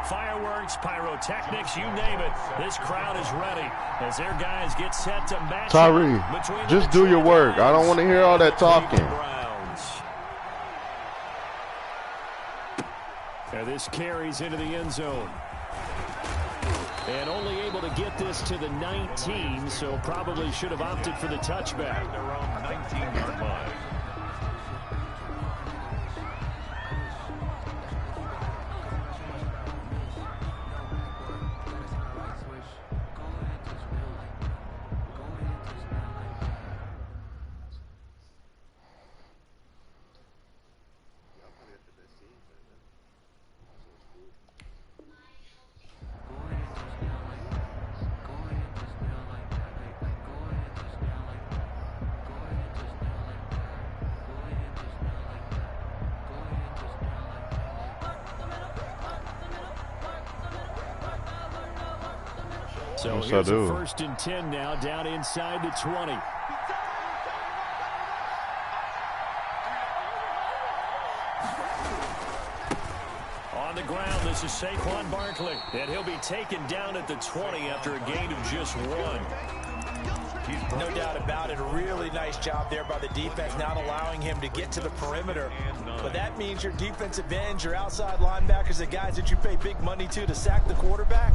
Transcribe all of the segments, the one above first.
Fireworks, pyrotechnics, you name it. This crowd is ready as their guys get set to match. Tyree, just do your work. I don't want to hear all that talking. And this carries into the end zone. And only able to get this to the 19, so probably should have opted for the touchback. Their own 19-yard line. So here's a 1st and 10 now, down inside the 20. On the ground, this is Saquon Barkley, and he'll be taken down at the 20 after a gain of just 1. No doubt about it. A really nice job there by the defense, not allowing him to get to the perimeter. But that means your defensive ends, your outside linebackers, the guys that you pay big money to sack the quarterback,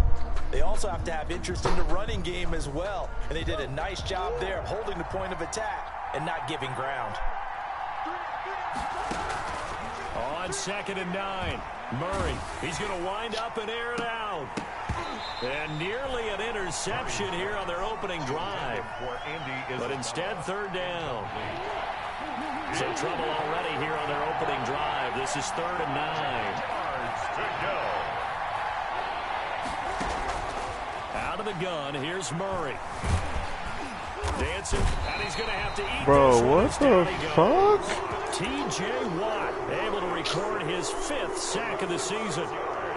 they also have to have interest in the running game as well. And they did a nice job there of holding the point of attack and not giving ground. On 2nd and 9, Murray, he's going to wind up and air it out. And nearly an interception here on their opening drive. But instead, 3rd down. So trouble already here on their opening drive. This is 3rd and 9. Out of the gun, here's Murray. Dancing, and he's going to have to eat. Bro, what the fuck? T.J. Watt able to record his 5th sack of the season.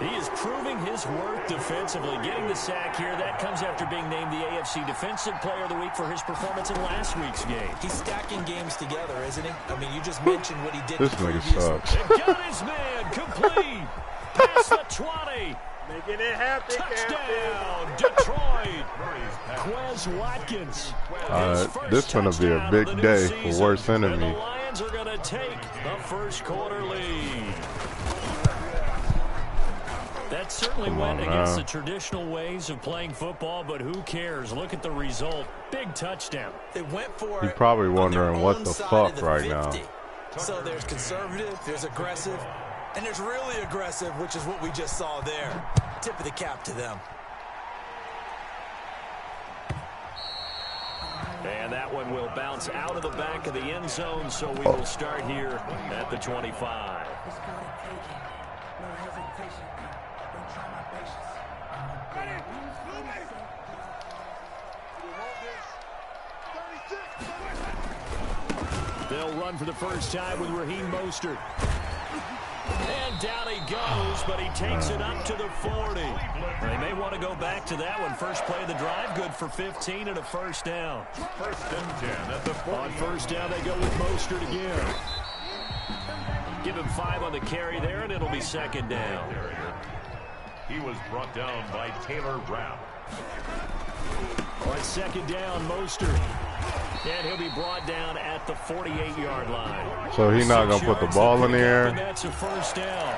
He is proving his worth defensively. Getting the sack here, that comes after being named the AFC Defensive Player of the Week for his performance in last week's game. He's stacking games together, isn't he? I mean, you just mentioned what he did. This nigga sucks. They got his man complete. Past the 20. Making it happen. Touchdown, Detroit. Quez Watkins. This is going to be a big day for worst enemy. The Lions are going to take the 1st quarter lead. That certainly went against the traditional ways of playing football, but who cares? Look at the result. Big touchdown. They went for it. You're probably wondering what the fuck right now. So there's conservative, there's aggressive, and there's really aggressive, which is what we just saw there. Tip of the cap to them. And that one will bounce out of the back of the end zone, so we will start here at the 25. They'll run for the first time with Raheem Mostert. And down he goes, but he takes it up to the 40. They may want to go back to that one. First play of the drive, good for 15 and a 1st down. 1st and 10 at the 40. On 1st down, they go with Mostert again. Give him 5 on the carry there, and it'll be 2nd down. He was brought down by Taylor Rapp. On 2nd down, Mostert. And he'll be brought down at the 48-yard line. So he's not going to put the ball in the air. And that's a 1st down.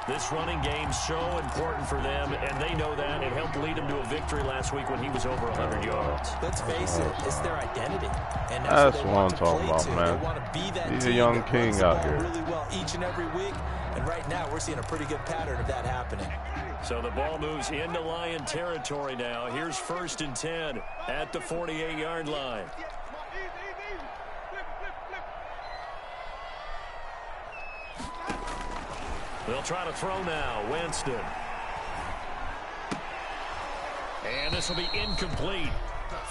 This running game's so important for them, and they know that. It helped lead them to a victory last week when he was over 100 yards. Let's face it, it's their identity. And that's what I'm talking about, man. They want to be that He's a young king out here. Really well each and every week. And right now, we're seeing a pretty good pattern of that happening. So the ball moves into Lion territory now. Here's 1st and 10 at the 48-yard line. They'll try to throw now. Winston. And this will be incomplete.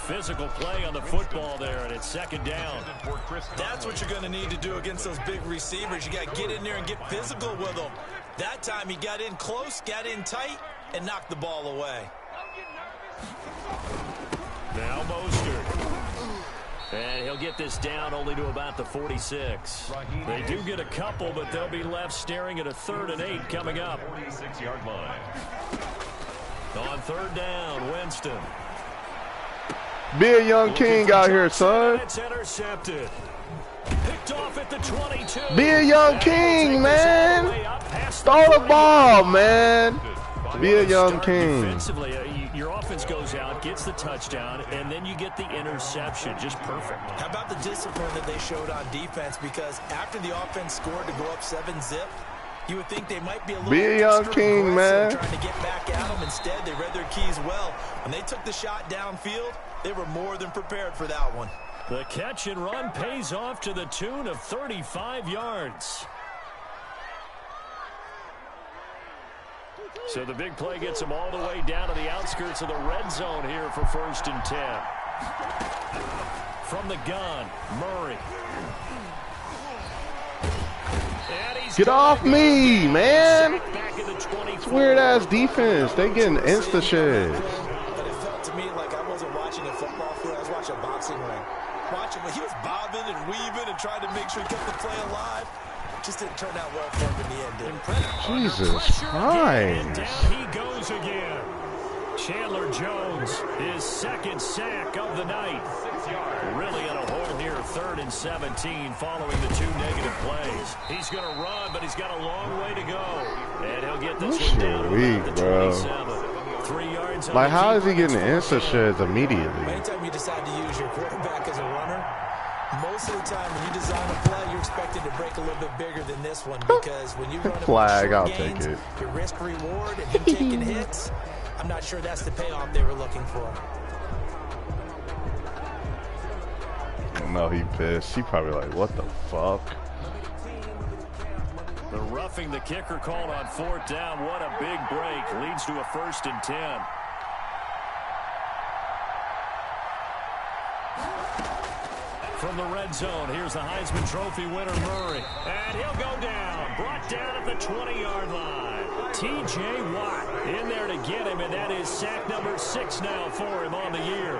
Physical play on the football there, and it's 2nd down. That's what you're going to need to do against those big receivers. You got to get in there and get physical with them. That time he got in close, got in tight, and knocked the ball away. Now Mostert. And he'll get this down only to about the 46. They do get a couple, but they'll be left staring at a 3rd and 8 coming up. 46-yard line. On third down, Winston. Be a young king out here, son. It's intercepted. Picked off at the 22. Be a young king, man. Throw the ball, man. Be a young king. Defensively, your offense goes out, gets the touchdown, and then you get the interception. Just perfect. How about the discipline that they showed on defense? Because after the offense scored to go up 7-zip, you would think they might be a little Be a young king, man. trying to get back at them. Instead, they read their keys well. When they took the shot downfield, they were more than prepared for that one. The catch and run pays off to the tune of 35 yards. So the big play gets them all the way down to the outskirts of the red zone here for 1st and 10. From the gun, Murray. Get off me, man. Weird-ass defense. They getting insta-shit. But it felt to me like I wasn't watching a football field. I was watching a boxing ring. Watching when he was bobbing and weaving and trying to make sure he kept the play alive. Just didn't turn out well for him in the end, did it? Jesus Christ. Down he goes again. Chandler Jones, his 2nd sack of the night. Really in a hole here, 3rd and 17 following the 2 negative plays. He's going to run, but he's got a long way to go. And he'll get this one down to the 27. 3 yards. Like, how is he getting insta-sheds immediately? Anytime you decide to use your quarterback as a runner, most of the time when you design a play, you're expected to break a little bit bigger than this one, because when you run flag, I'll gains, take it. Your risk reward and him taking hits, I'm not sure that's the payoff they were looking for. No, he pissed. He probably like, what the fuck? The roughing the kicker called on 4th down. What a big break. Leads to a 1st and 10. From the red zone, here's the Heisman Trophy winner, Murray. And he'll go down. Brought down at the 20-yard line. T.J. Watt in there to get him, and that is sack number 6 now for him on the year.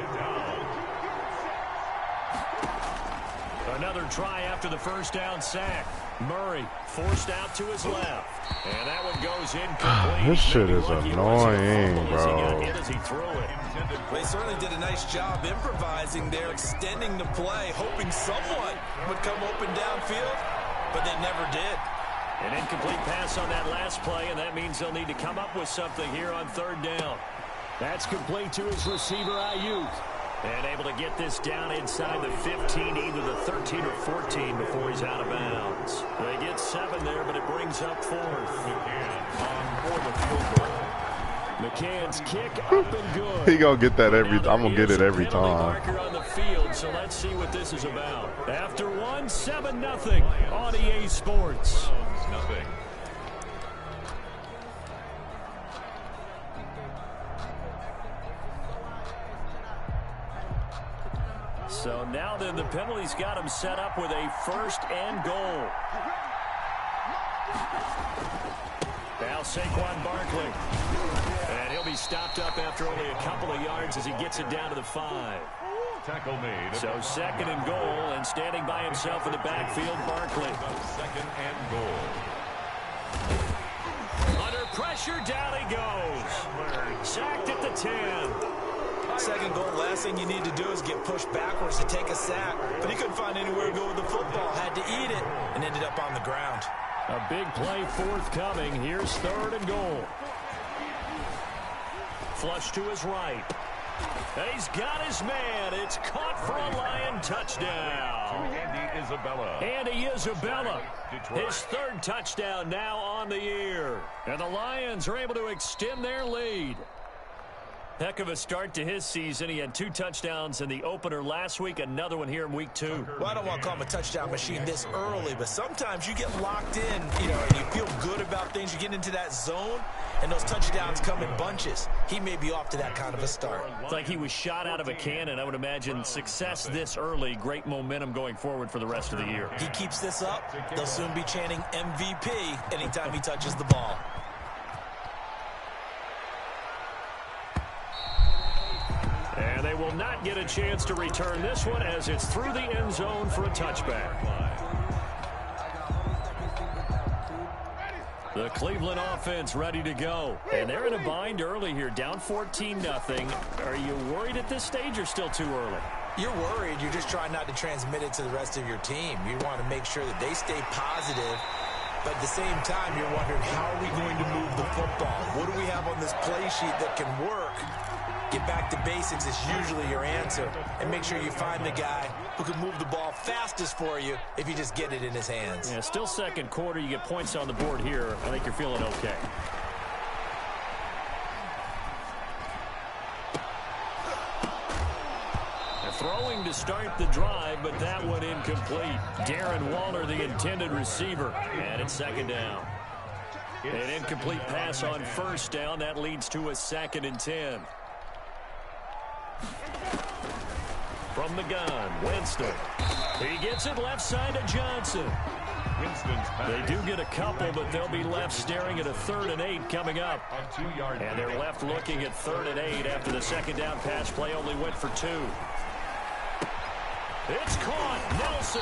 Another try after the 1st down sack. Murray forced out to his left. And that one goes incomplete. This shit is annoying, bro. As he threw it. They certainly did a nice job improvising there, extending the play, hoping someone would come open downfield, but they never did. An incomplete pass on that last play, and that means they'll need to come up with something here on 3rd down. That's complete to his receiver, Ayuk. And able to get this down inside the 15, either the 13 or 14 before he's out of bounds. They get 7 there, but it brings up 4th. McCann's kick up and good. He gonna get that every. I'm gonna get it every time. Marker on the field, so let's see what this is about. After 1, 7-0 on EA Sports. Nothing. So now then, the penalty's got him set up with a 1st and goal. Now Saquon Barkley. And he'll be stopped up after only a couple of yards as he gets it down to the 5. Tackle made. So 2nd and goal, and standing by himself in the backfield, Barkley. 2nd and goal. Under pressure, down he goes. Sacked at the 10. 2nd goal, last thing you need to do is get pushed backwards to take a sack. But he couldn't find anywhere to go with the football. Had to eat it and ended up on the ground. A big play forthcoming. Here's 3rd and goal. Flush to his right. He's got his man. It's caught for a Lion touchdown. Andy Isabella. His 3rd touchdown now on the year. And the Lions are able to extend their lead. Heck of a start to his season. He had 2 touchdowns in the opener last week, another one here in week 2. Well, I don't want to call him a touchdown machine this early, but sometimes you get locked in, and you feel good about things. You get into that zone, and those touchdowns come in bunches. He may be off to that kind of a start. It's like he was shot out of a cannon. I would imagine success this early, great momentum going forward for the rest of the year. He keeps this up, they'll soon be chanting MVP anytime he touches the ball. And they will not get a chance to return this one as it's through the end zone for a touchback. The Cleveland offense ready to go. And they're in a bind early here, down 14-0. Are you worried at this stage or still too early? You're worried. You're just trying not to transmit it to the rest of your team. You want to make sure that they stay positive. But at the same time, you're wondering, how are we going to move the football? What do we have on this play sheet that can work? Get back to basics is usually your answer. And make sure you find the guy who can move the ball fastest for you if you just get it in his hands. Yeah, still second quarter. You get points on the board here. I think you're feeling okay. Throwing to start the drive, but that one incomplete. Darren Waller, the intended receiver, and it's second down. An incomplete pass on first down. That leads to a 2nd and 10. From the gun, Winston. He gets it left side to Johnson. They do get a couple, but they'll be left staring at a 3rd and 8 coming up. And they're left looking at 3rd and 8 after the second down pass play only went for 2. It's caught, Nelson.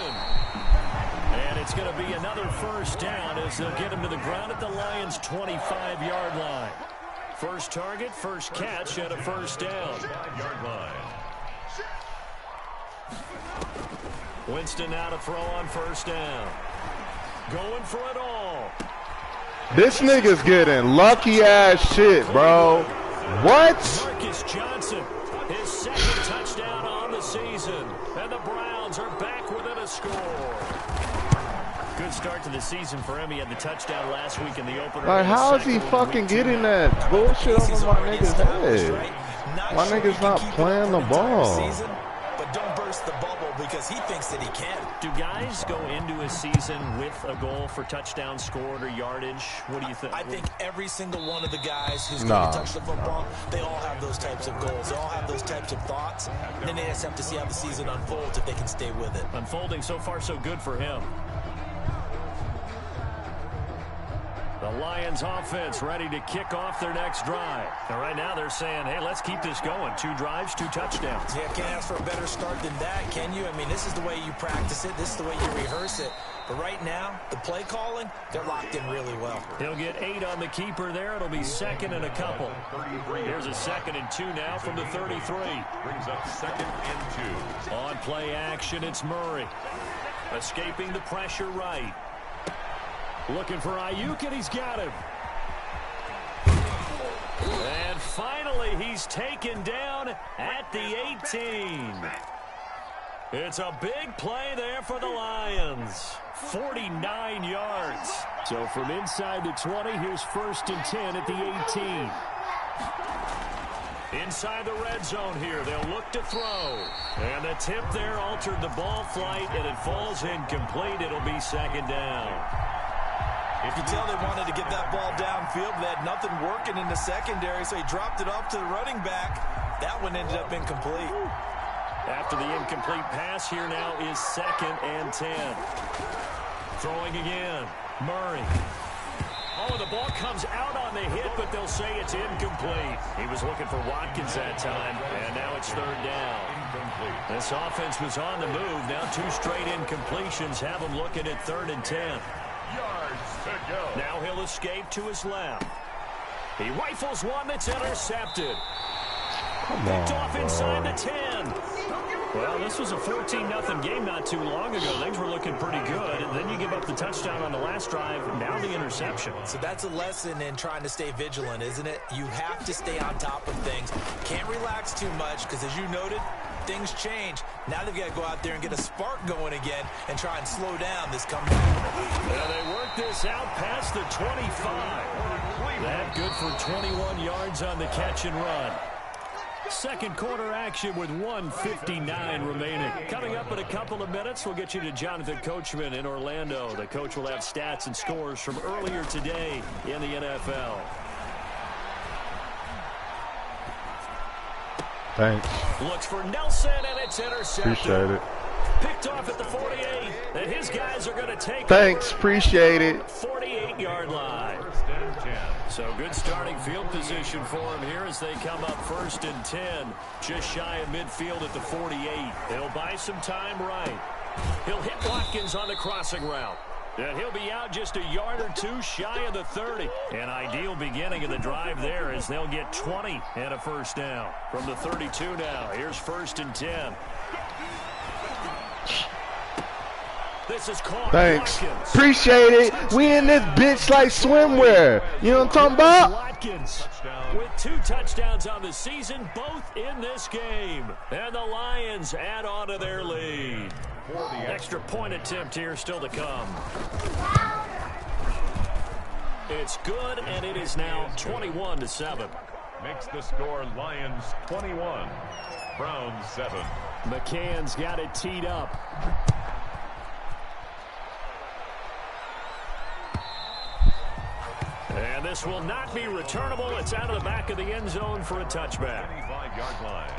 And it's going to be another first down as they'll get him to the ground at the Lions' 25-yard line. First target, first catch, and a first down. Winston now to throw on first down. Going for it all. This nigga's getting lucky-ass shit, bro. What? Marcus Johnson, his 2nd touchdown on the season. And the Browns are back within a score. Good start to the season for him. He had the touchdown last week in the opener. Like, how is he fucking getting that bullshit over my nigga's head? My nigga's not playing the ball. But don't burst the bubble because he thinks that he can. Do guys go into a season with a goal for touchdown scored or yardage? What do you think? I think every single one of the guys who's going to touch the football, they all have those types of goals. They all have those types of thoughts. And then they just have to see how the season unfolds if they can stay with it. Unfolding so far so good for him. The Lions offense ready to kick off their next drive. And right now they're saying, hey, let's keep this going. 2 drives, 2 touchdowns. Yeah, can't ask for a better start than that, can you? I mean, this is the way you practice it. This is the way you rehearse it. But right now, the play calling, they're locked in really well. He'll get 8 on the keeper there. It'll be 2nd and a couple. Here's a 2nd and 2 now from the 33. Brings up 2nd and 2. On play action, it's Murray. Escaping the pressure right. Looking for Ayuk, and he's got him. And finally, he's taken down at the 18. It's a big play there for the Lions. 49 yards. So from inside the 20, here's 1st and 10 at the 18. Inside the red zone here, they'll look to throw. And the tip there altered the ball flight, and it falls incomplete. It'll be 2nd down. You can tell they wanted to get that ball downfield. They had nothing working in the secondary, so he dropped it off to the running back. That one ended up incomplete. After the incomplete pass, here now is 2nd and 10. Throwing again. Murray. Oh, the ball comes out on the hit, but they'll say it's incomplete. He was looking for Watkins that time, and now it's 3rd down. This offense was on the move. Now 2 straight incompletions have them looking at 3rd and 10. Now he'll escape to his left. He rifles one that's intercepted. Picked off inside the 10. Well, this was a 14-0 game not too long ago. Things were looking pretty good. And then you give up the touchdown on the last drive. Now the interception. So that's a lesson in trying to stay vigilant, isn't it? You have to stay on top of things. Can't relax too much because, as you noted, things change. Now they've got to go out there and get a spark going again and try and slow down this comeback. Now they work this out past the 25. That good for 21 yards on the catch and run. Second quarter action with 1:59 remaining. Coming up in a couple of minutes, we'll get you to Jonathan Coachman in Orlando. The coach will have stats and scores from earlier today in the NFL. Thanks. Looks for Nelson, and it's intercepted. Appreciate it. Picked off at the 48, and his guys are going to take Thanks, appreciate it. 48-yard line. So good starting field position for him here as they come up 1st and 10, just shy of midfield at the 48. They'll buy some time right. He'll hit Watkins on the crossing route. And he'll be out just a yard or two shy of the 30. An ideal beginning of the drive there as they'll get 20 and a first down. From the 32 now, here's 1st and 10. This is caught. Thanks. Watkins. Appreciate it. We in this bitch like swimwear. You know what I'm talking about? Watkins with 2 touchdowns on the season, both in this game. And the Lions add on to their lead. Extra point attempt here still to come. It's good, and it is now 21-7. Makes the score Lions 21, Browns 7. McCann's got it teed up. And this will not be returnable. It's out of the back of the end zone for a touchback. 25-yard line.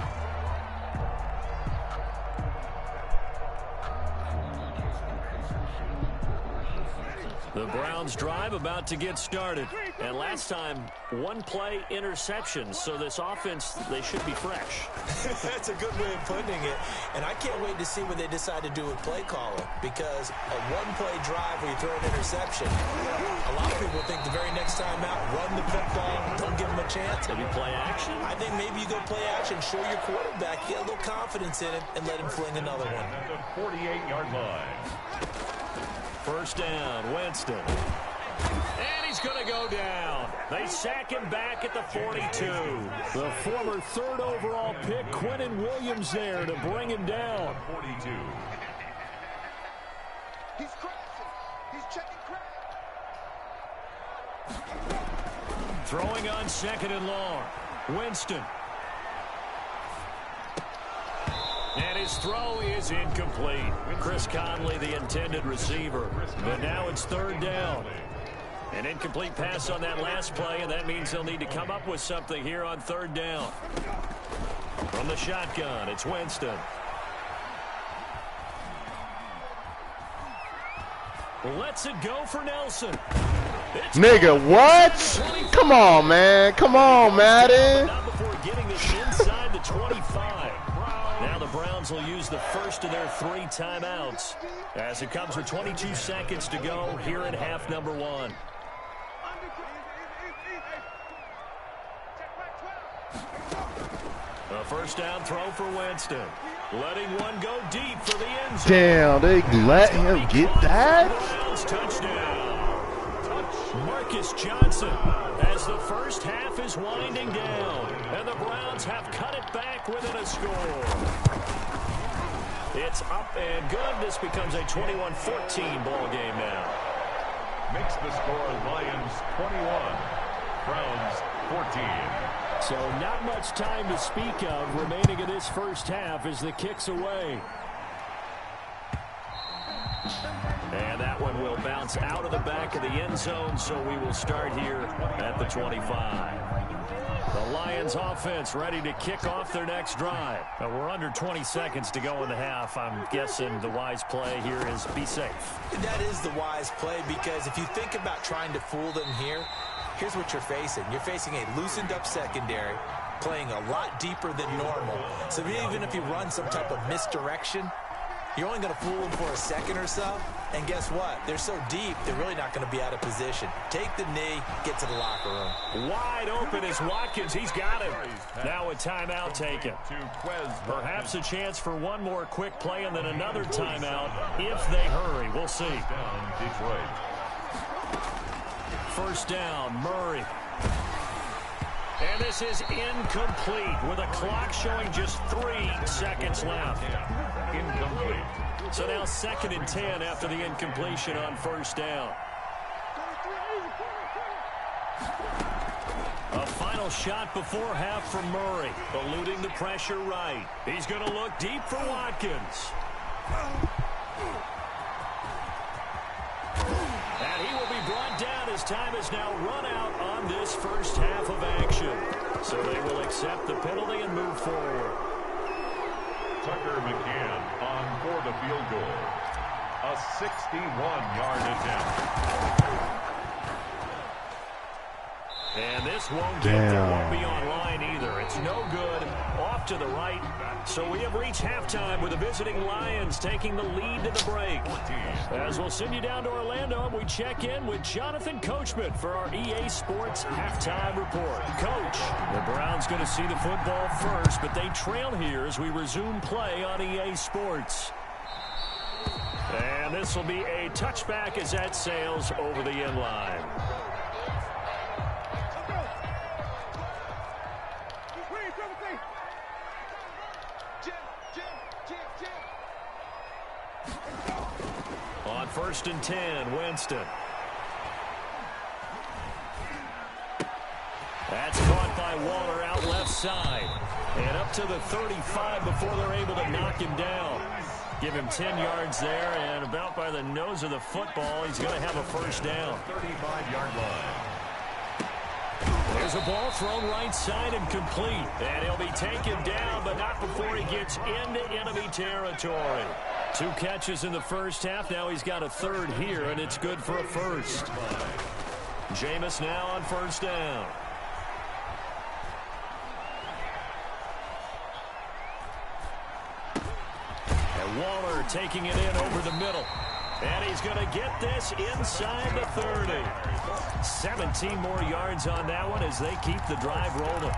The Browns drive about to get started. And last time, 1-play interception. So this offense, they should be fresh. That's a good way of putting it. And I can't wait to see what they decide to do with play calling. Because a 1-play drive where you throw an interception, a lot of people think the very next time out, run the football, don't give them a chance. Maybe play action? I think maybe you go play action, show your quarterback, get a little confidence in him, and let him fling another one. At the 48-yard line. First down, Winston. And he's going to go down. They sack him back at the 42. The former 3rd overall pick, Quentin Williams, there to bring him down. 42. He's crossing. He's checking crack. Throwing on 2nd and long. Winston. And his throw is incomplete. Chris Conley, the intended receiver. But now it's 3rd down. An incomplete pass on that last play, and that means they'll need to come up with something here on 3rd down. From the shotgun, it's Winston. Lets it go for Nelson. It's Nigga, what? Come on, man. Come on, Madden. Not before getting this inside the 25. Now the Browns will use the first of their 3 timeouts as it comes with 22 seconds to go here in half number 1. A first down throw for Winston. Letting one go deep for the end zone. Damn, they let him get that? Browns touchdown. Marcus Johnson as the first half is winding down. And the Browns have cut it back within a score. It's up and good. This becomes a 21-14 ball game now. Makes the score Lions 21, Browns 14. So not much time to speak of remaining in this first half as the kick's away. And that one will bounce out of the back of the end zone, so we will start here at the 25. The Lions offense ready to kick off their next drive. Now we're under 20 seconds to go in the half. I'm guessing the wise play here is be safe. That is the wise play, because if you think about trying to fool them here, here's what you're facing. You're facing a loosened up secondary, playing a lot deeper than normal. So even if you run some type of misdirection, you're only going to fool them for a second or so. And guess what? They're so deep, they're really not going to be out of position. Take the knee, get to the locker room. Wide open is Watkins. He's got it. Now a timeout taken. Perhaps a chance for one more quick play and then another timeout if they hurry. We'll see. Detroit. First down, Murray. And this is incomplete with a clock showing just 3 seconds left. Incomplete. So now 2nd and 10 after the incompletion on first down. A final shot before half from Murray, eluding the pressure right. He's going to look deep for Watkins. And he will be brought down as time is now run out on this first half of action. So they will accept the penalty and move forward. Tucker McCann on for the field goal. A 61-yard attempt. And this won't get there, won't be online either. It's no good. Off off to the right. So we have reached halftime with the visiting Lions taking the lead to the break. As we'll send you down to Orlando, and we check in with Jonathan Coachman for our EA Sports Halftime Report. Coach, the Browns going to see the football first, but they trail here as we resume play on EA Sports. And this will be a touchback as that sails over the end line. On 1st and 10, Winston. That's caught by Waller out left side. And up to the 35 before they're able to knock him down. Give him 10 yards there, and about by the nose of the football, he's going to have a first down. 35-yard line. There's a ball thrown right side and complete. And he'll be taken down, but not before he gets into enemy territory. 2 catches in the first half. Now he's got a third here, and it's good for a first. Jameis now on first down. And Waller taking it in over the middle. And he's going to get this inside the 30. 17 more yards on that one as they keep the drive rolling.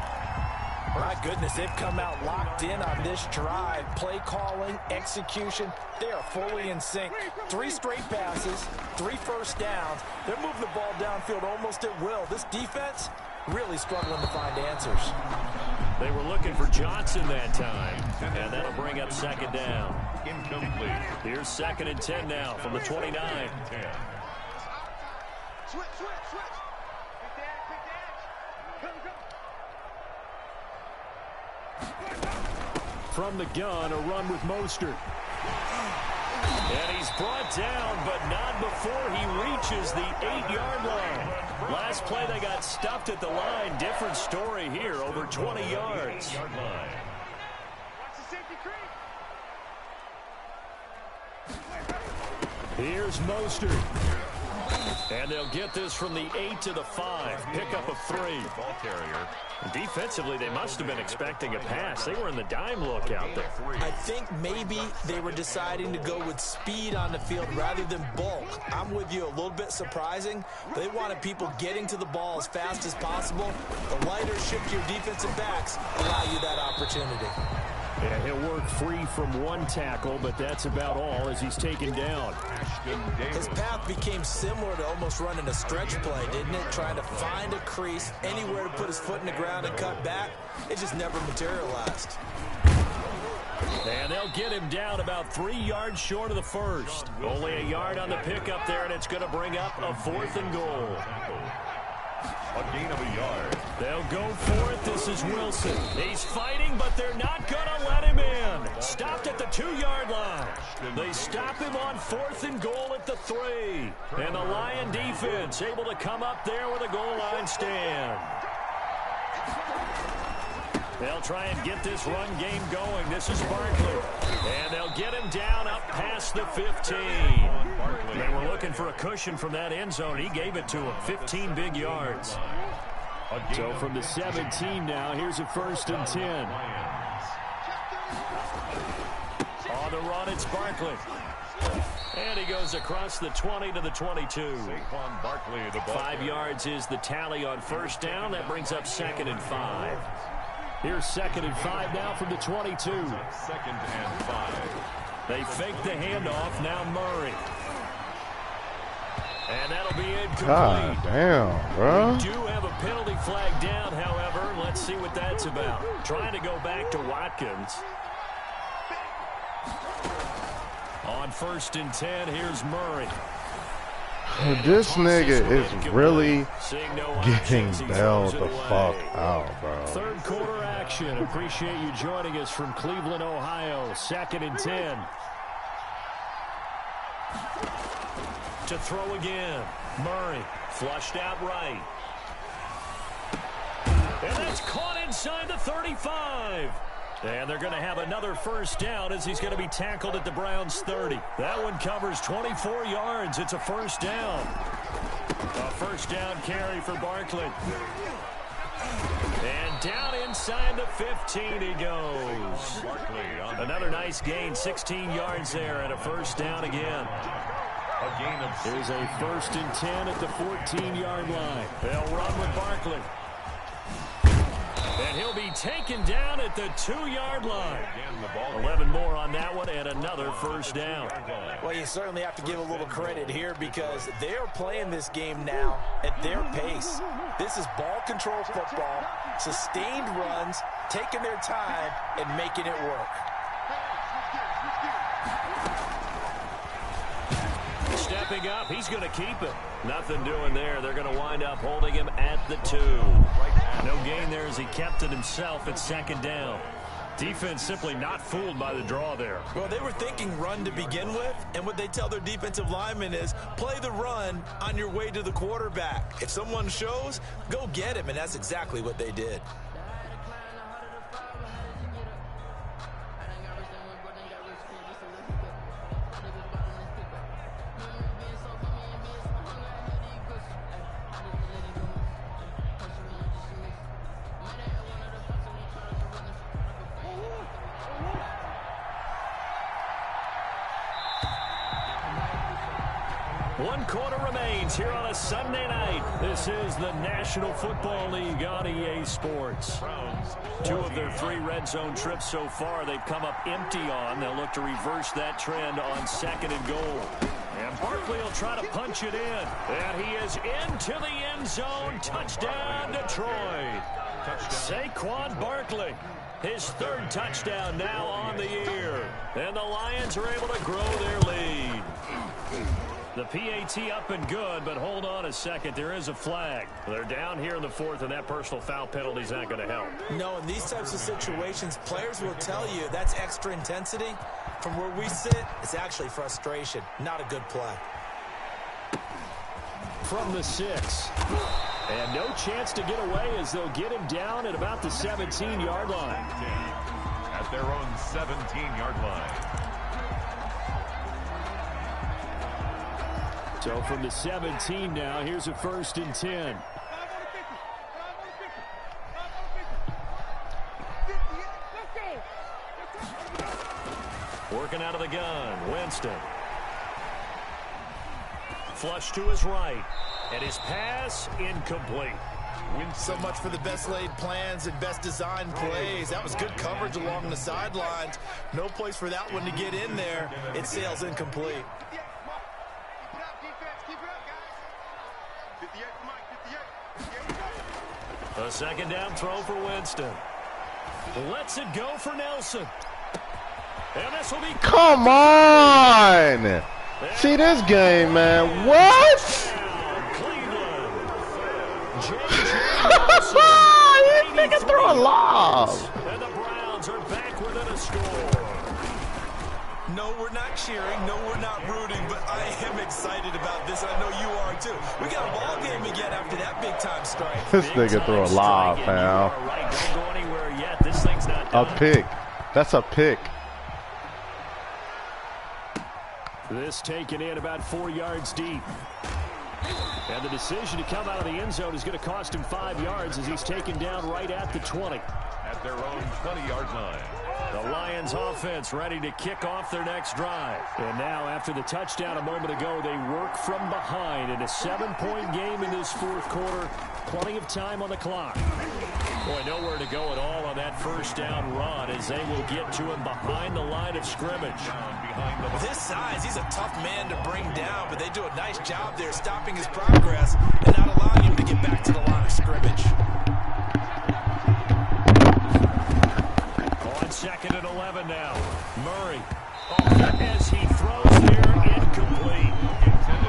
My goodness, they've come out locked in on this drive. Play calling, execution, they are fully in sync. 3 straight passes, 3 first downs. They're moving the ball downfield almost at will. This defense really struggling to find answers. They were looking for Johnson that time, and that'll bring up second down. Incomplete. Here's 2nd and 10 now from the 29. Switch. Big dash. Come. From the gun, a run with Mostert. And he's brought down, but not before he reaches the 8-yard line. Last play, they got stuffed at the line. Different story here, over 20 yards. 8-yard line. Watch the safety creep. Here's Mostert. And they'll get this from the 8 to the 5. Pick up a 3. Ball carrier. Defensively, they must have been expecting a pass. They were in the dime look out there. I think maybe they were deciding to go with speed on the field rather than bulk. I'm with you, a little bit surprising. They wanted people getting to the ball as fast as possible. The lighter ship to your defensive backs allow you that opportunity. Yeah, he'll work free from 1 tackle, but that's about all as he's taken down. His path became similar to almost running a stretch play, didn't it? Trying to find a crease, anywhere to put his foot in the ground and cut back. It just never materialized. And they'll get him down about 3 yards short of the first. Only a yard on the pickup there, and it's going to bring up a 4th and goal. A gain of a yard. They'll go for it. This is Wilson. He's fighting, but they're not going to let him in. Stopped at the 2-yard line. They stop him on 4th and goal at the 3. And the Lion defense able to come up there with a goal line stand. They'll try and get this run game going. This is Barkley. And they'll get him down up past the 15. They were looking for a cushion from that end zone. He gave it to him. 15 big yards. So from the 17 now, here's a 1st and 10. On the run, it's Barkley. And he goes across the 20 to the 22. Saquon Barkley, the ball 5 yards is the tally on first down. That brings up 2nd and 5. Here's 2nd and 5 now from the 22. 2nd and 5. They fake the handoff. Now Murray. And that'll be incomplete. God damn, bro. We do have a penalty flag down, however. Let's see what that's about. Trying to go back to Watkins. On 1st and 10, here's Murray. This nigga is really getting bailed the fuck out, bro. 3rd quarter action. Appreciate you joining us from Cleveland, Ohio. 2nd and 10. To throw again. Murray flushed out right. And that's caught inside the 35. And they're going to have another first down as he's going to be tackled at the Browns' 30. That one covers 24 yards. It's a first down. A first down carry for Barkley. And down inside the 15 he goes. Another nice gain, 16 yards there, and a first down again. Here's a 1st and 10 at the 14-yard line. They'll run with Barkley. And he'll be taken down at the 2-yard line. 11 more on that one and another first down. Well, you certainly have to give a little credit here because they're playing this game now at their pace. This is ball control football, sustained runs, taking their time and making it work. Stepping up, he's going to keep it. Nothing doing there. They're going to wind up holding him at the 2. No gain there as he kept it himself at 2nd down. Defense simply not fooled by the draw there. Well, they were thinking run to begin with, and what they tell their defensive linemen is play the run on your way to the quarterback. If someone shows, go get him, and that's exactly what they did. One quarter remains here on a Sunday night. This is the National Football League on EA Sports. 2 of their 3 red zone trips so far they've come up empty on. They'll look to reverse that trend on 2nd and goal. And Barkley will try to punch it in. And he is into the end zone. Touchdown, Detroit. Saquon Barkley. His 3rd touchdown now on the year. And the Lions are able to grow their lead. The PAT up and good, but hold on a second. There is a flag. They're down here in the 4th, and that personal foul penalty is not going to help. No, in these types of situations, players will tell you that's extra intensity. From where we sit, it's actually frustration. Not a good play. From the 6. And no chance to get away as they'll get him down at about the 17-yard line. At their own 17-yard line. So from the 17 now, here's a 1st and 10. Working out of the gun, Winston. Flush to his right. And his pass incomplete. So much for the best laid plans and best designed plays. That was good coverage along the sidelines. No place for that one to get in there. It sails incomplete. A 2nd down throw for Winston. Lets it go for Nelson. And this will be... Come on! See this game, man. What? Cleveland. This nigga threw a lob. And the Browns are back within a score. No, we're not cheering. No, we're not rooting. But I am excited about this. I know you are, too. We got a ball game again after that big-time strike. This nigga threw a lob, pal. Right. Don't go anywhere yet. This thing's not done. A pick. That's a pick. This taken in about 4 yards deep. And the decision to come out of the end zone is going to cost him 5 yards as he's taken down right at the 20. At their own 20-yard line. The Lions offense ready to kick off their next drive. And now after the touchdown a moment ago, they work from behind in a 7-point game in this 4th quarter. Plenty of time on the clock. Boy, nowhere to go at all on that first down run as they will get to him behind the line of scrimmage. With his size, he's a tough man to bring down, but they do a nice job there stopping his progress and not allowing him to get back to the line of scrimmage. On 2nd and 11 now. Murray. As he throws there, incomplete.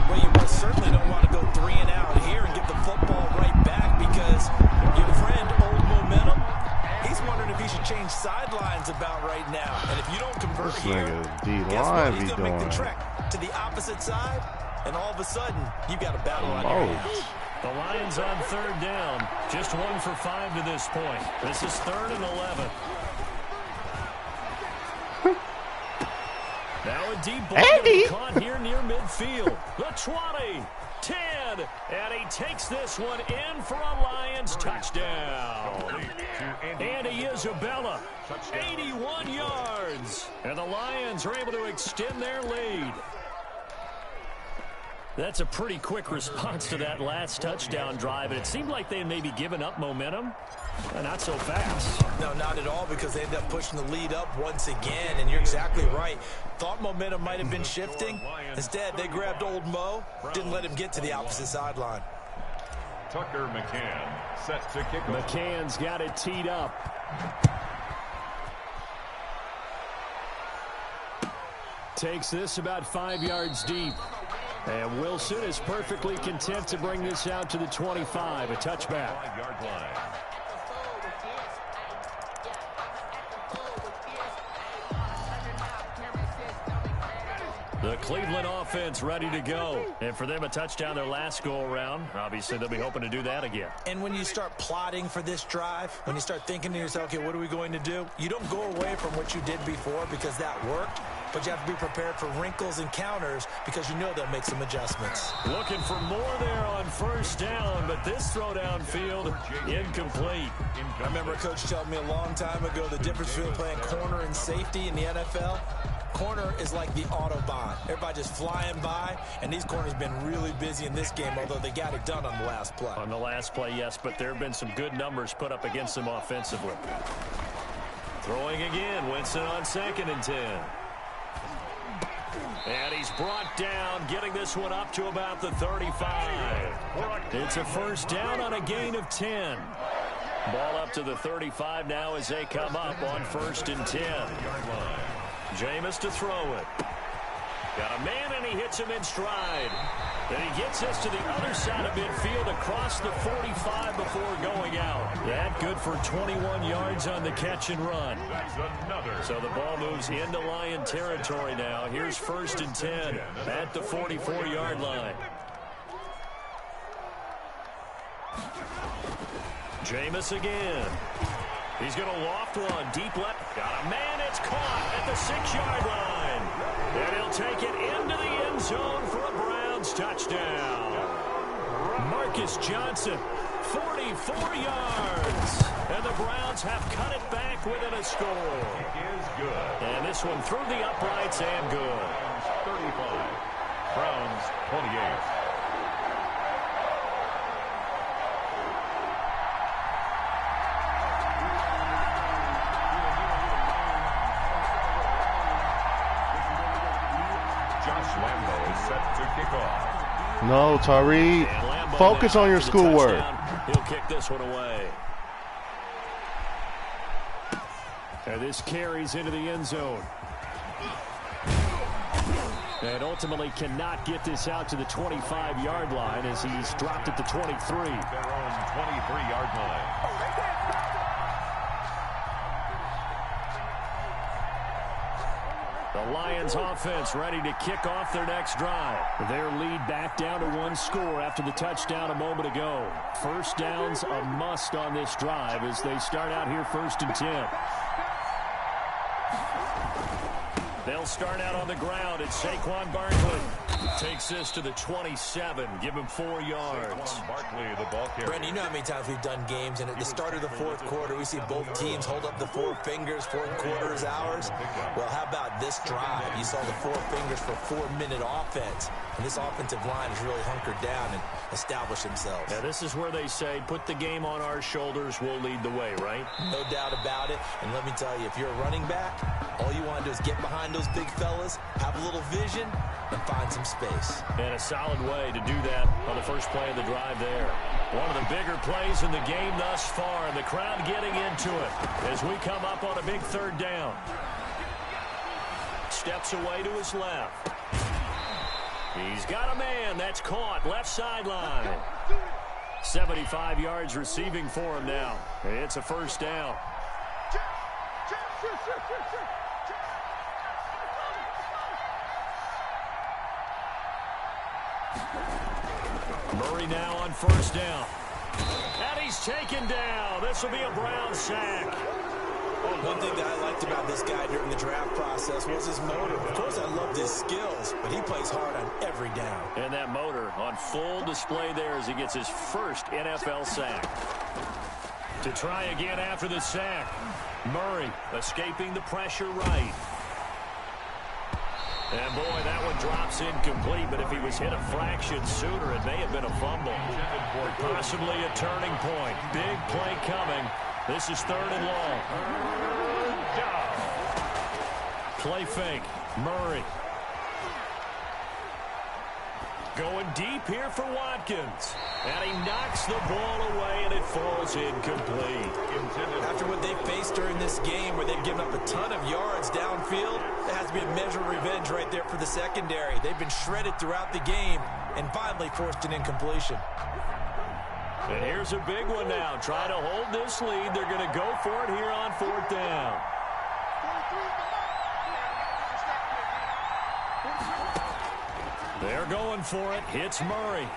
Well, you most certainly don't want to go 3 and out here and get the football right back because your friend, Old Momentum, he's wondering if he should change sidelines about right now. And if you don't convert This here, nigga guess what? D-line He's be going to make the doing. trek to the opposite side, and all of a sudden, you got a battle on your hands. The Lions on 3rd down. Just 1 for 5 to this point. This is 3rd and 11. Now a deep ball Andy. caught here near midfield. The 20 10, and he takes this one in for a Lions touchdown. Andy Isabella, 81 yards, and the Lions are able to extend their lead. That's a pretty quick response to that last touchdown drive, and it seemed like they had maybe given up momentum. Not so fast. No, not at all, because they ended up pushing the lead up once again, and you're exactly right. Thought momentum might have been shifting. Instead, they grabbed old Mo, didn't let him get to the opposite sideline. Tucker McCann set to kick off. McCann's got it teed up. Takes this about 5 yards deep. And Wilson is perfectly content to bring this out to the 25, a touchback. 5-yard line. The Cleveland offense ready to go. And for them, a touchdown their last go-around. Obviously, they'll be hoping to do that again. And when you start plotting for this drive, when you start thinking to yourself, okay, what are we going to do? You don't go away from what you did before because that worked. But you have to be prepared for wrinkles and counters because you know they'll make some adjustments. Looking for more there on first down, but this throw downfield incomplete. I remember a coach telling me a long time ago the difference between playing corner and safety in the NFL. Corner is like the Autobahn. Everybody just flying by, and these corners have been really busy in this game, although they got it done on the last play. On the last play, yes, but there have been some good numbers put up against them offensively. Throwing again, Winston on 2nd and 10. And he's brought down, getting this one up to about the 35. It's a first down on a gain of 10. Ball up to the 35 now as they come up on 1st and 10. Jameis to throw it. Got a man, and he hits him in stride. And he gets us to the other side of midfield across the 45 before going out. That good for 21 yards on the catch and run. So the ball moves into Lion territory now. Here's 1st and 10 at the 44-yard line. Jameis again. He's going to loft one deep left. Got a man. It's caught at the 6-yard line. And he'll take it into the end zone for a Browns touchdown. Marcus Johnson, 44 yards. And the Browns have cut it back within a score. It is good. And this one through the uprights and good. 35. Browns 28. No, Tariq. Focus on your schoolwork. He'll kick this one away. And this carries into the end zone. And ultimately cannot get this out to the 25-yard line as he's dropped at the 23. Their own 23-yard line. The Lions offense ready to kick off their next drive. Their lead back down to 1 score after the touchdown a moment ago. First down's a must on this drive as they start out here 1st and 10. They'll start out on the ground. It's Saquon Barkley. Takes this to the 27. Give him 4 yards. Saquon Barkley, the ball carrier. Brandon, you know how many times we've done games, and at the start of the 4th quarter, we see both teams hold up the 4 fingers, 4th quarter is ours. Well, how about this drive? You saw the 4 fingers for 4-minute offense, and this offensive line has really hunkered down and established themselves. Now, this is where they say, put the game on our shoulders, we'll lead the way, right? No doubt about it, and let me tell you, if you're a running back, all you want to do is get behind those big fellas, have a little vision, and find some space. And a solid way to do that on the first play of the drive there. One of the bigger plays in the game thus far, and the crowd getting into it as we come up on a big 3rd down. Steps away to his left. He's got a man. That's caught. Left sideline. 75 yards receiving for him now. It's a first down. Murray now on first down. And he's taken down. This will be a Brown sack. One thing that I liked about this guy during the draft process was his motor. Of course, I loved his skills, but he plays hard on every down. And that motor on full display there as he gets his first NFL sack. To try again after the sack. Murray escaping the pressure right. And boy, that one drops incomplete, but if he was hit a fraction sooner, it may have been a fumble. Possibly a turning point. Big play coming. This is 3rd and long. Play fake. Murray. Going deep here for Watkins. And he knocks the ball away, and it falls incomplete. After what they faced during this game where they've given up a ton of yards downfield, there has to be a measure of revenge right there for the secondary. They've been shredded throughout the game and finally forced an incompletion. And here's a big one now. Try to hold this lead. They're going to go for it here on 4th down. They're going for it. Hits Murray.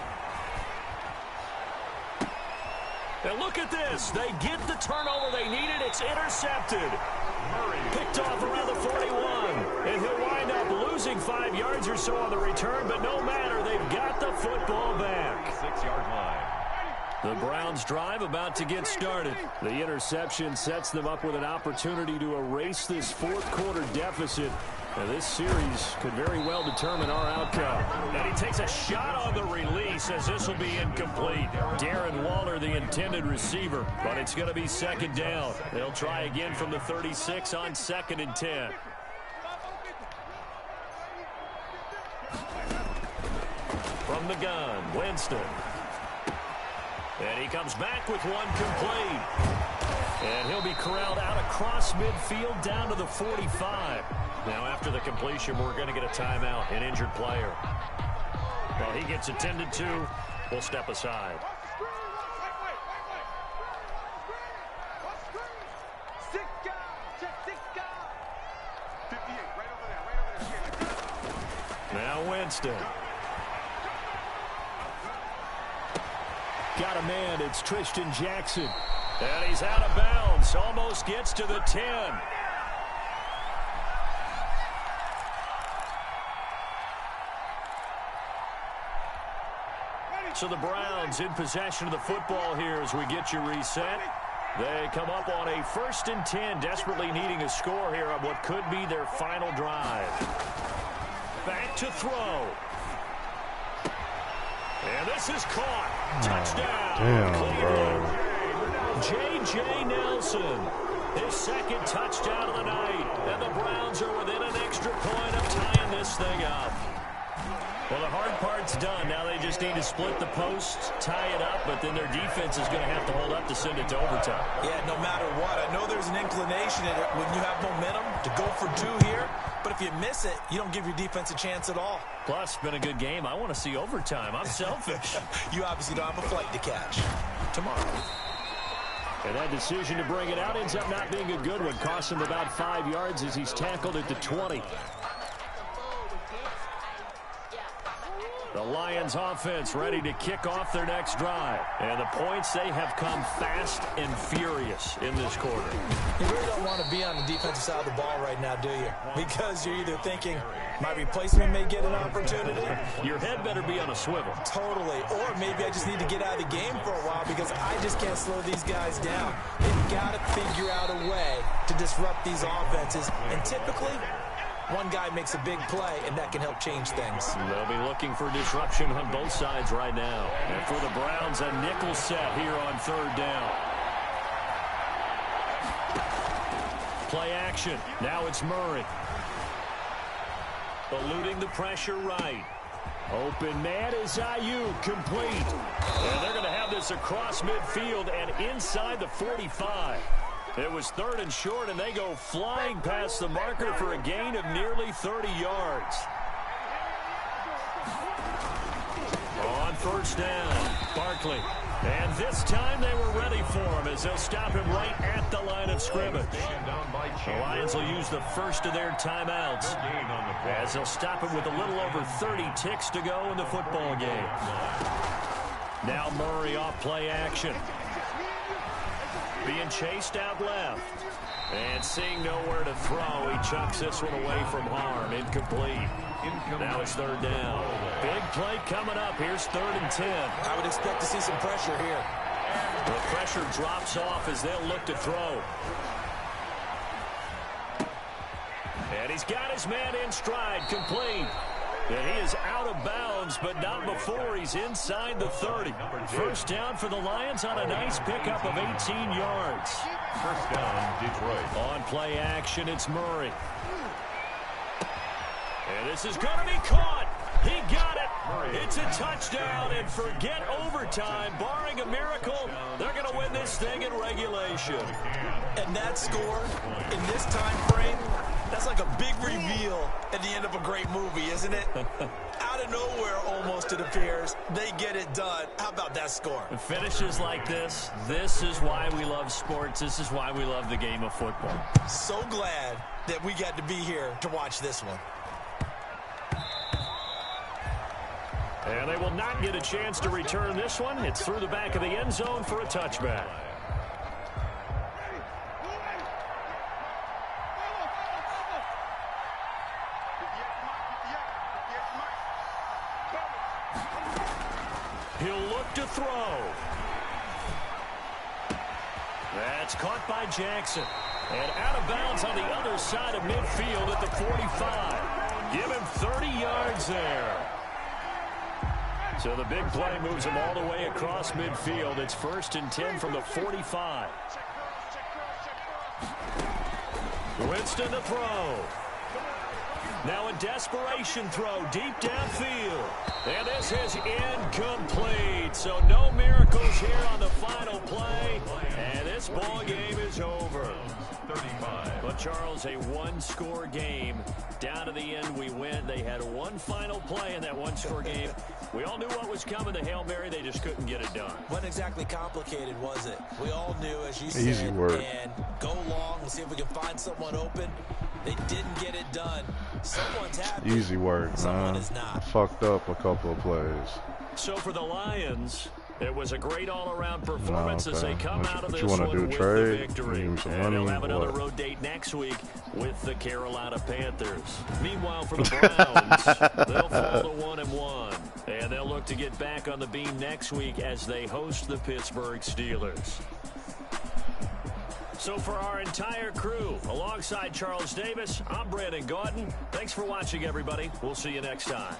And look at this. They get the turnover they needed. It's intercepted. Murray picked off around the 41. And he'll wind up losing 5 yards or so on the return. But no matter, they've got the football back. 6-yard line. The Browns drive about to get started. The interception sets them up with an opportunity to erase this 4th quarter deficit. Now, this series could very well determine our outcome. And he takes a shot on the release as this will be incomplete. Darren Waller, the intended receiver, but it's going to be 2nd down. They'll try again from the 36 on 2nd and 10. From the gun, Winston. And he comes back with one complete. And he'll be corralled out across midfield down to the 45. Now, after the completion, we're going to get a timeout, an injured player. Well, he gets attended to. We'll step aside. Now Winston. Got a man. It's Tristan Jackson. And he's out of bounds. Almost gets to the 10. So the Browns in possession of the football here as we get you reset. They come up on a 1st and 10, desperately needing a score here on what could be their final drive. Back to throw. And this is caught. Touchdown. Damn, bro. J.J. Nelson, his 2nd touchdown of the night. And the Browns are within an extra point of tying this thing up. Well, the hard part's done. Now they just need to split the posts, tie it up, but then their defense is going to have to hold up to send it to overtime. Yeah, no matter what. I know there's an inclination in it when you have momentum to go for 2 here, but if you miss it, you don't give your defense a chance at all. Plus, it's been a good game. I want to see overtime. I'm selfish. You obviously don't have a flight to catch tomorrow. And that decision to bring it out ends up not being a good one. Costs him about 5 yards as he's tackled at the 20. The Lions offense ready to kick off their next drive. And the points, they have come fast and furious in this quarter. You really don't want to be on the defensive side of the ball right now, do you? Because you're either thinking, my replacement may get an opportunity. Your head better be on a swivel. Totally. Or maybe I just need to get out of the game for a while because I just can't slow these guys down. They've got to figure out a way to disrupt these offenses. And typically, one guy makes a big play, and that can help change things. They'll be looking for disruption on both sides right now. And for the Browns, a nickel set here on 3rd down. Play action. Now it's Murray. Eluding the pressure right. Open man is Ayuk, complete. And they're going to have this across midfield and inside the 45. It was 3rd and short, and they go flying past the marker for a gain of nearly 30 yards. On 1st down, Barkley. And this time they were ready for him as they'll stop him right at the line of scrimmage. The Lions will use the first of their timeouts as they'll stop him with a little over 30 ticks to go in the football game. Now Murray off play action. being chased out left. And seeing nowhere to throw, he chucks this one away from harm. Incomplete. Now it's third down. Big play coming up. Here's 3rd and 10. I would expect to see some pressure here. The pressure drops off as they'll look to throw. And he's got his man in stride, complete. And he is out of bounds, but not before he's inside the 30. First down for the Lions on a nice pickup of 18 yards. First down, Detroit. On play action, it's Murray. And this is going to be caught. He got it. It's a touchdown, and forget overtime. Barring a miracle, they're going to win this thing in regulation. And that score in this time frame, that's like a big reveal at the end of a great movie, isn't it? Out of nowhere, almost, it appears, they get it done. How about that score? Finishes like this is why we love sports. This is why we love the game of football. So glad that we got to be here to watch this one. And they will not get a chance to return this one. It's through the back of the end zone for a touchback. He'll look to throw. That's caught by Jackson. And out of bounds on the other side of midfield at the 45. Give him 30 yards there. So the big play moves him all the way across midfield. It's 1st and 10 from the 45. Winston to throw. Now a desperation throw deep downfield. And this is incomplete. So no miracles here on the final play. And this ball game is over. 35. But Charles, a one-score game. Down to the end we went. They had one final play in that one-score game. We all knew what was coming. The Hail Mary, they just couldn't get it done. Wasn't exactly complicated, was it? We all knew, as you Easy said, work. and go long and see if we can find someone open. They didn't get it done. Someone's happy. Easy work, Someone man. is not. Fucked up a couple of plays. So for the Lions, it was a great all-around performance as they come out of What this you wanna one do, with trade? the victory. Give 'em some And money, they'll have another what? road date next week with the Carolina Panthers. Meanwhile, for the Browns, they'll fall to 1-1. And they'll look to get back on the beam next week as they host the Pittsburgh Steelers. So for our entire crew, alongside Charles Davis, I'm Brandon Gaudin. Thanks for watching, everybody. We'll see you next time.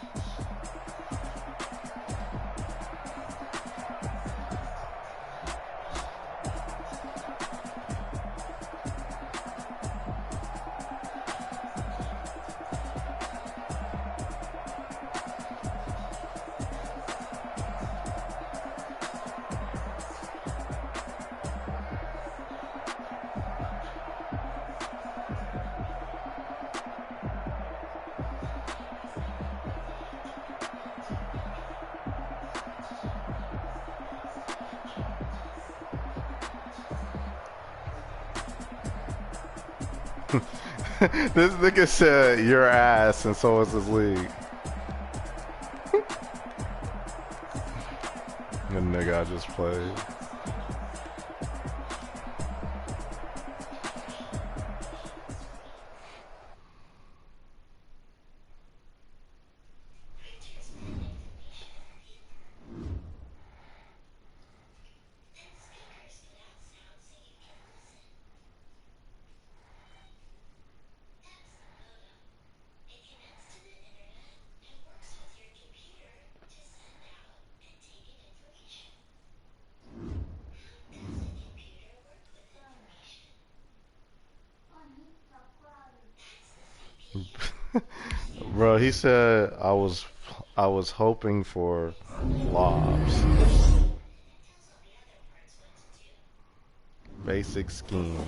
This nigga said your ass, and so is his league. The nigga I just played. Bro, he said I was hoping for lobs. Basic scheme.